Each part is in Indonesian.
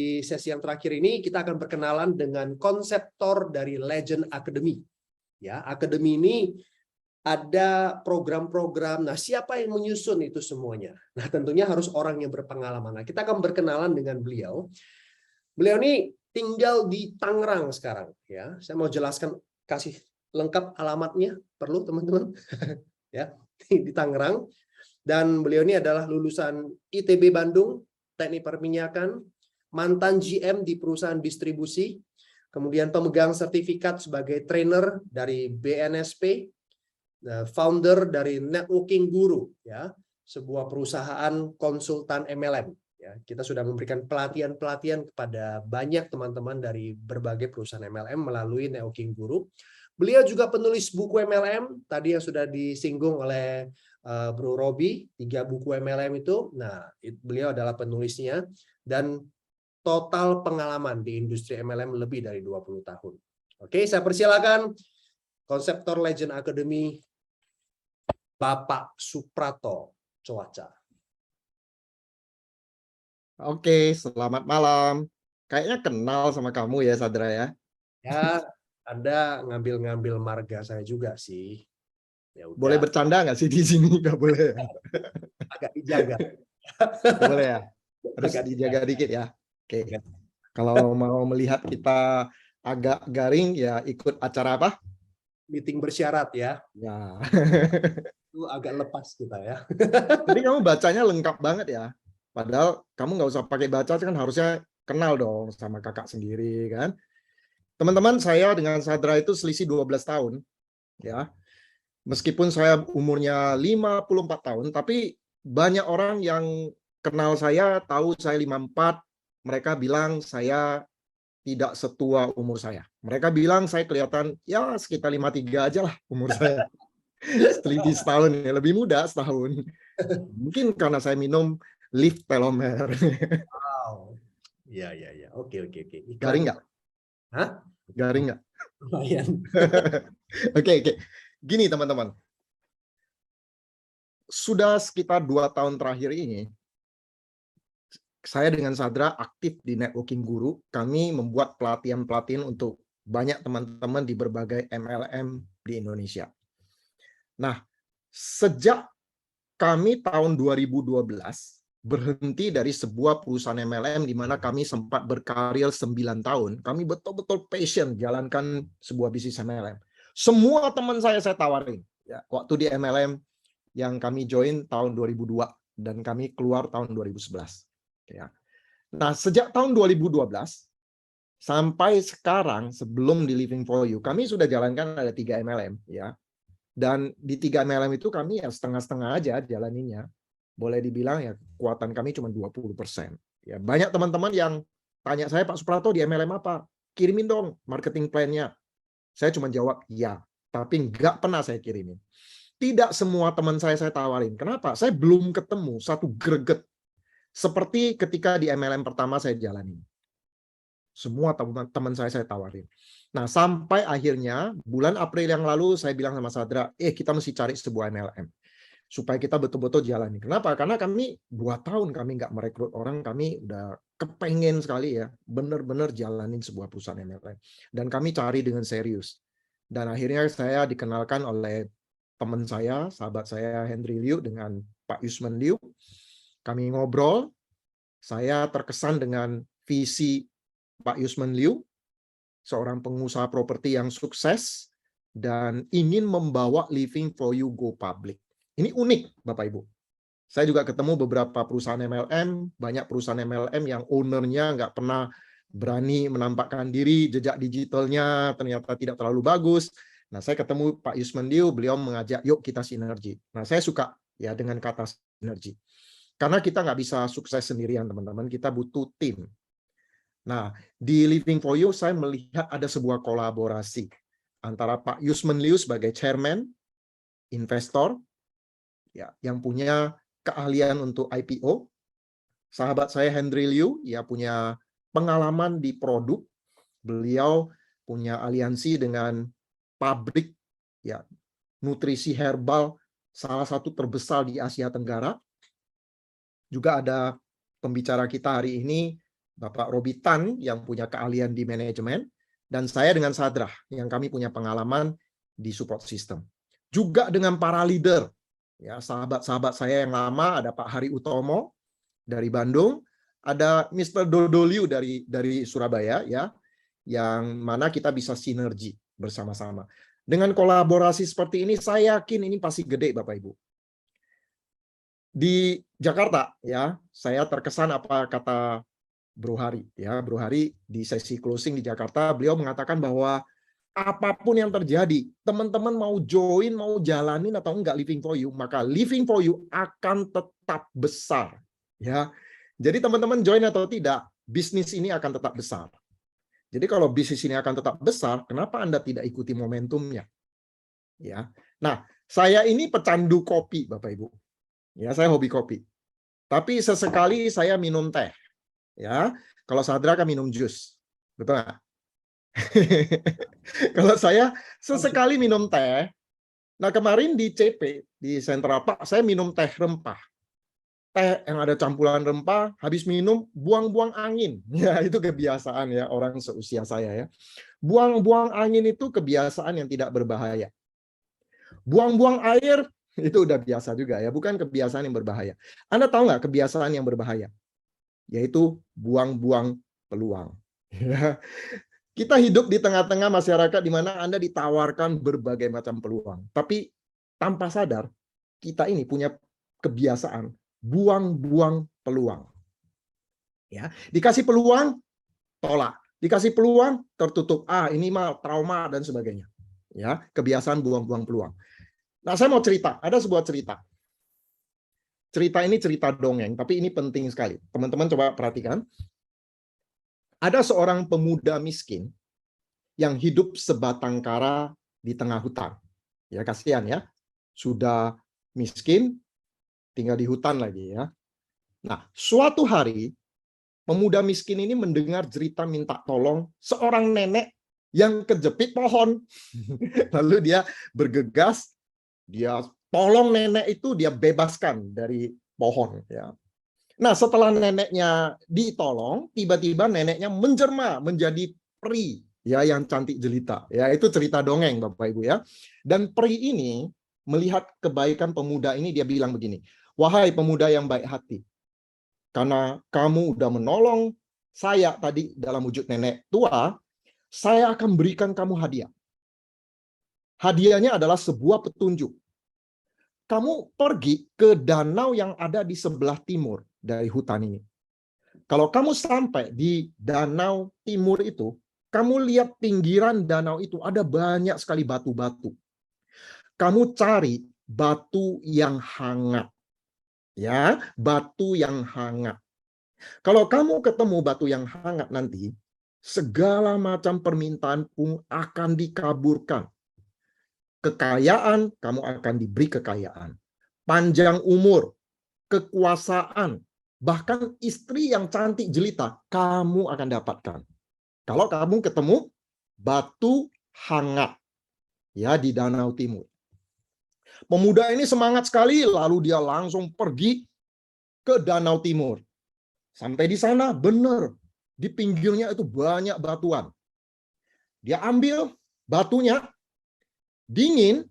Di sesi yang terakhir ini kita akan berkenalan dengan konseptor dari Legend Academy. Ya, Academy ini ada program-program. Nah, siapa yang menyusun itu semuanya? Nah, tentunya harus orang yang berpengalaman. Nah, kita akan berkenalan dengan beliau. Beliau ini tinggal di Tangerang sekarang. Ya, saya mau jelaskan, kasih lengkap alamatnya. Perlu teman-teman? Ya, di Tangerang. Dan beliau ini adalah lulusan ITB Bandung, Teknik Perminyakan, mantan GM di perusahaan distribusi, kemudian pemegang sertifikat sebagai trainer dari BNSP, founder dari Networking Guru, ya, sebuah perusahaan konsultan MLM. Ya, kita sudah memberikan pelatihan-pelatihan kepada banyak teman-teman dari berbagai perusahaan MLM melalui Networking Guru. Beliau juga penulis buku MLM, tadi yang sudah disinggung oleh Bro Robi, 3 buku MLM itu. Nah, beliau adalah penulisnya dan total pengalaman di industri MLM lebih dari 20 tahun. Oke, saya persilakan konseptor Legend Academy, Bapak Suprato Coaca. Oke, selamat malam. Kayaknya kenal sama kamu ya, Sadra ya? Ya, Anda ngambil-ngambil marga saya juga sih. Ya Boleh udah, bercanda nggak sih di sini? Nggak boleh ya? agak dijaga. Nggak boleh ya? Harus Agak dijaga dijaga. dikit ya. Oke. Kalau mau melihat kita agak garing, ya ikut acara apa? Meeting bersyarat ya. Ya. Itu agak lepas kita ya. Tapi kamu bacanya lengkap banget ya. Padahal kamu nggak usah pakai baca, kan harusnya kenal dong sama kakak sendiri kan. Teman-teman, saya dengan Sadra itu selisih 12 tahun. Ya. Meskipun saya umurnya 54 tahun, tapi banyak orang yang kenal saya, tahu saya 54, mereka bilang saya tidak setua umur saya. Mereka bilang saya kelihatan ya sekitar 53 aja lah umur saya. Selisih setahun, ya, lebih muda setahun. Mungkin karena saya minum Lift Telomer. Wow. Iya, iya, iya. Oke, oke, oke. Garing Iklannya. nggak? Hah? Garing nggak? Lumayan. Oke, oke. Gini teman-teman, sudah sekitar 2 tahun terakhir ini, saya dengan Sadra aktif di Networking Guru. Kami membuat pelatihan-pelatihan untuk banyak teman-teman di berbagai MLM di Indonesia. Nah, sejak kami tahun 2012 berhenti dari sebuah perusahaan MLM di mana kami sempat berkarir 9 tahun, kami betul-betul passion jalankan sebuah bisnis MLM. Semua teman saya tawarin. Ya, waktu di MLM yang kami join tahun 2002 dan kami keluar tahun 2011. Ya. Nah, sejak tahun 2012 sampai sekarang sebelum di Living for You, kami sudah jalankan ada 3 MLM ya. Dan di 3 MLM itu kami ya setengah-setengah aja jalaninnya. Boleh dibilang ya kekuatan kami cuma 20%. Ya, banyak teman-teman yang tanya saya, Pak Suprato di MLM apa? Kirimin dong marketing plan-nya. Saya cuma jawab iya, tapi nggak pernah saya kirimin. Tidak semua teman saya tawarin. Kenapa? Saya belum ketemu satu greget seperti ketika di MLM pertama saya jalani. Semua teman saya tawarin. Nah, sampai akhirnya bulan April yang lalu saya bilang sama Sadra, kita mesti cari sebuah MLM supaya kita betul-betul jalani. Kenapa? Karena kami 2 tahun kami nggak merekrut orang, kami udah kepengen sekali ya, benar-benar jalanin sebuah perusahaan MLM. Dan kami cari dengan serius. Dan akhirnya saya dikenalkan oleh teman saya, sahabat saya Henry Liu dengan Pak Yusman Liu. Kami ngobrol, saya terkesan dengan visi Pak Yusman Liu, seorang pengusaha properti yang sukses dan ingin membawa Living for You go public. Ini unik, Bapak Ibu. Saya juga ketemu beberapa perusahaan MLM, banyak perusahaan MLM yang ownernya nggak pernah berani menampakkan diri, jejak digitalnya ternyata tidak terlalu bagus. Nah, saya ketemu Pak Yusman Liu, beliau mengajak, yuk kita sinergi. Nah, saya suka ya dengan kata sinergi. Karena kita nggak bisa sukses sendirian, teman-teman. Kita butuh tim. Nah, di Living for You saya melihat ada sebuah kolaborasi antara Pak Yusman Liu sebagai chairman, investor, ya, yang punya keahlian untuk IPO. Sahabat saya Henry Liu, ya punya pengalaman di produk. Beliau punya aliansi dengan pabrik ya nutrisi herbal salah satu terbesar di Asia Tenggara. Juga ada pembicara kita hari ini, Bapak Robitan yang punya keahlian di manajemen, dan saya dengan Sadrah yang kami punya pengalaman di support system. Juga dengan para leader, ya sahabat-sahabat saya yang lama, ada Pak Hari Utomo dari Bandung, ada Mr. Dodoliu dari Surabaya, ya, yang mana kita bisa sinergi bersama-sama. Dengan kolaborasi seperti ini, saya yakin ini pasti gede, Bapak Ibu. Di Jakarta, ya, saya terkesan apa kata Bro Hari, ya, Bro Hari di sesi closing di Jakarta, beliau mengatakan bahwa apapun yang terjadi, teman-teman mau join, mau jalanin atau enggak Living for You, maka Living for You akan tetap besar, ya. Jadi teman-teman join atau tidak, bisnis ini akan tetap besar. Jadi kalau bisnis ini akan tetap besar, kenapa Anda tidak ikuti momentumnya? Ya. Nah, saya ini pecandu kopi, Bapak Ibu. Ya, saya hobi kopi. Tapi sesekali saya minum teh. Ya, kalau Sadra kan minum jus, betul nggak? Kalau saya sesekali minum teh. Nah, kemarin di CP di Central Park saya minum teh rempah. Teh yang ada campuran rempah, habis minum buang-buang angin. Ya, itu kebiasaan ya orang seusia saya ya. Buang-buang angin itu kebiasaan yang tidak berbahaya. Buang-buang air itu udah biasa juga ya, bukan kebiasaan yang berbahaya. Anda tahu nggak kebiasaan yang berbahaya? Yaitu buang-buang peluang. Kita hidup di tengah-tengah masyarakat di mana Anda ditawarkan berbagai macam peluang. Tapi tanpa sadar, kita ini punya kebiasaan buang-buang peluang. Ya, dikasih peluang, tolak. Dikasih peluang, tertutup. Ah, ini mah trauma dan sebagainya. Ya, kebiasaan buang-buang peluang. Nah, saya mau cerita. Ada sebuah cerita. Cerita ini cerita dongeng, tapi ini penting sekali. Teman-teman coba perhatikan. Ada seorang pemuda miskin yang hidup sebatang kara di tengah hutan. Ya, kasihan ya. Sudah miskin, tinggal di hutan lagi ya. Nah, suatu hari pemuda miskin ini mendengar cerita minta tolong seorang nenek yang kejepit pohon. Lalu dia bergegas, dia tolong nenek itu, dia bebaskan dari pohon ya. Nah, setelah neneknya ditolong, tiba-tiba neneknya menjelma menjadi peri ya yang cantik jelita. Ya, itu cerita dongeng Bapak Ibu ya. Dan peri ini melihat kebaikan pemuda ini, dia bilang begini, "Wahai pemuda yang baik hati, karena kamu udah menolong saya tadi dalam wujud nenek tua, saya akan berikan kamu hadiah. Hadiahnya adalah sebuah petunjuk. Kamu pergi ke danau yang ada di sebelah timur dari hutan ini. Kalau kamu sampai di danau timur itu, kamu lihat pinggiran danau itu ada banyak sekali batu-batu. Kamu cari batu yang hangat. Ya, batu yang hangat. Kalau kamu ketemu batu yang hangat nanti, segala macam permintaan pun akan dikabulkan. Kekayaan, kamu akan diberi kekayaan. Panjang umur, kekuasaan, bahkan istri yang cantik jelita, kamu akan dapatkan. Kalau kamu ketemu batu hangat ya di Danau Timur. Pemuda ini semangat sekali, lalu dia langsung pergi ke Danau Timur. Sampai di sana, benar, di pinggirnya itu banyak batuan. Dia ambil batunya, dingin,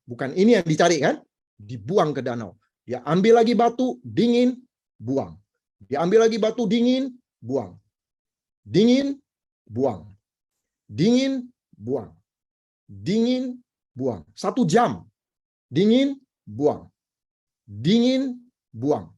bukan ini yang dicari kan, dibuang ke danau. Dia ambil lagi batu, dingin, buang. Dia ambil lagi batu, dingin, buang. Dingin, buang. Dingin, buang. Dingin, buang. 1 jam. Dingin, buang. Dingin, buang.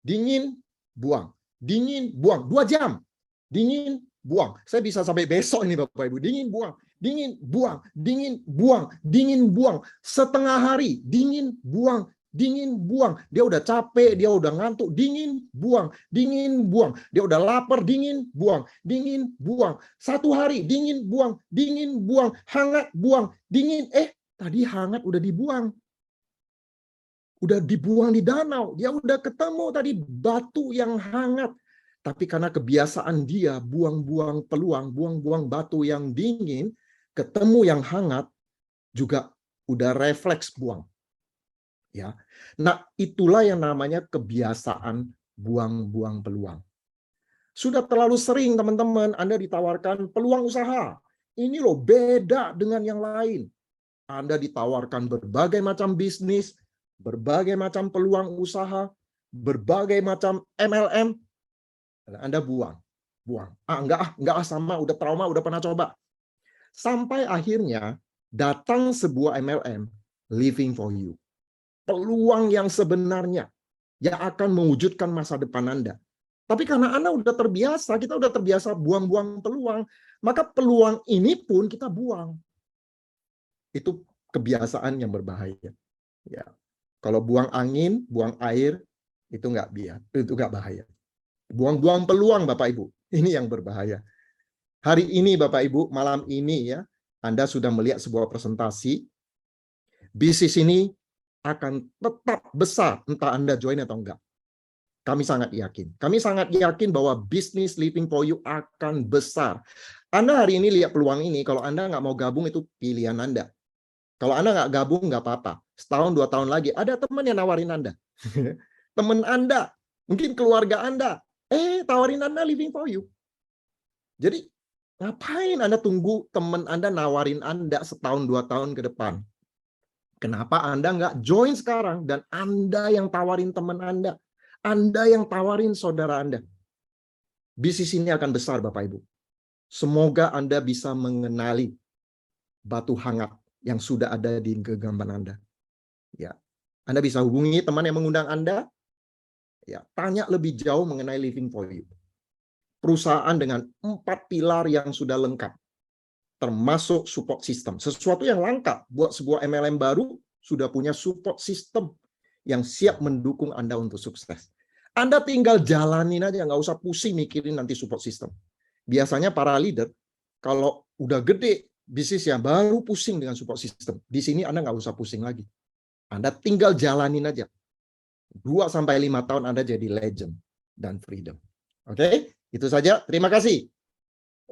Dingin, buang. Dingin, buang. 2 jam. Dingin, buang. Saya bisa sampai besok ini Bapak Ibu. Dingin, buang. Dingin, buang. Dingin, buang. Dingin, buang. Setengah hari. Dingin, buang. Dingin, buang. Dia udah capek, dia udah ngantuk. Dingin, buang. Dingin, buang. Dia udah lapar. Dingin, buang. Dingin, buang. 1 hari. Dingin, buang. Dingin, buang. Hangat, buang. Dingin. Tadi hangat udah dibuang. Udah dibuang di danau. Dia udah ketemu tadi batu yang hangat. Tapi karena kebiasaan dia buang-buang peluang, buang-buang batu yang dingin, ketemu yang hangat, juga udah refleks buang. Ya. Nah, itulah yang namanya kebiasaan buang-buang peluang. Sudah terlalu sering teman-teman Anda ditawarkan peluang usaha. Ini loh beda dengan yang lain. Anda ditawarkan berbagai macam bisnis, berbagai macam peluang usaha, berbagai macam MLM. Anda buang. Enggak sama, udah trauma, udah pernah coba. Sampai akhirnya datang sebuah MLM, Living for You. Peluang yang sebenarnya yang akan mewujudkan masa depan Anda. Tapi karena Anda udah terbiasa, kita udah terbiasa buang-buang peluang, maka peluang ini pun kita buang. Itu kebiasaan yang berbahaya. Ya. Kalau buang angin, buang air, itu nggak bahaya. Buang-buang peluang, Bapak Ibu, ini yang berbahaya. Hari ini, Bapak Ibu, malam ini ya, Anda sudah melihat sebuah presentasi. Bisnis ini akan tetap besar, entah Anda join atau enggak. Kami sangat yakin. Kami sangat yakin bahwa bisnis Living for You akan besar. Anda hari ini lihat peluang ini, kalau Anda nggak mau gabung itu pilihan Anda. Kalau Anda nggak gabung, nggak apa-apa. Setahun, 2 tahun lagi, ada teman yang nawarin Anda. Teman Anda, mungkin keluarga Anda, tawarin Anda Living for You. Jadi, ngapain Anda tunggu teman Anda nawarin Anda setahun, 2 tahun ke depan? Kenapa Anda nggak join sekarang dan Anda yang tawarin teman Anda? Anda yang tawarin saudara Anda. Bisnis ini akan besar, Bapak Ibu. Semoga Anda bisa mengenali batu hangat yang sudah ada di genggaman Anda. Ya, Anda bisa hubungi teman yang mengundang Anda. Ya, tanya lebih jauh mengenai Living for You. Perusahaan dengan 4 pilar yang sudah lengkap, termasuk support system. Sesuatu yang langka buat sebuah MLM baru sudah punya support system yang siap mendukung Anda untuk sukses. Anda tinggal jalanin aja, nggak usah pusing mikirin nanti support system. Biasanya para leader, kalau udah gede bisnisnya, baru pusing dengan support system. Di sini Anda nggak usah pusing lagi. Anda tinggal jalanin aja. 2-5 tahun Anda jadi legend dan freedom. Oke, itu saja. Terima kasih.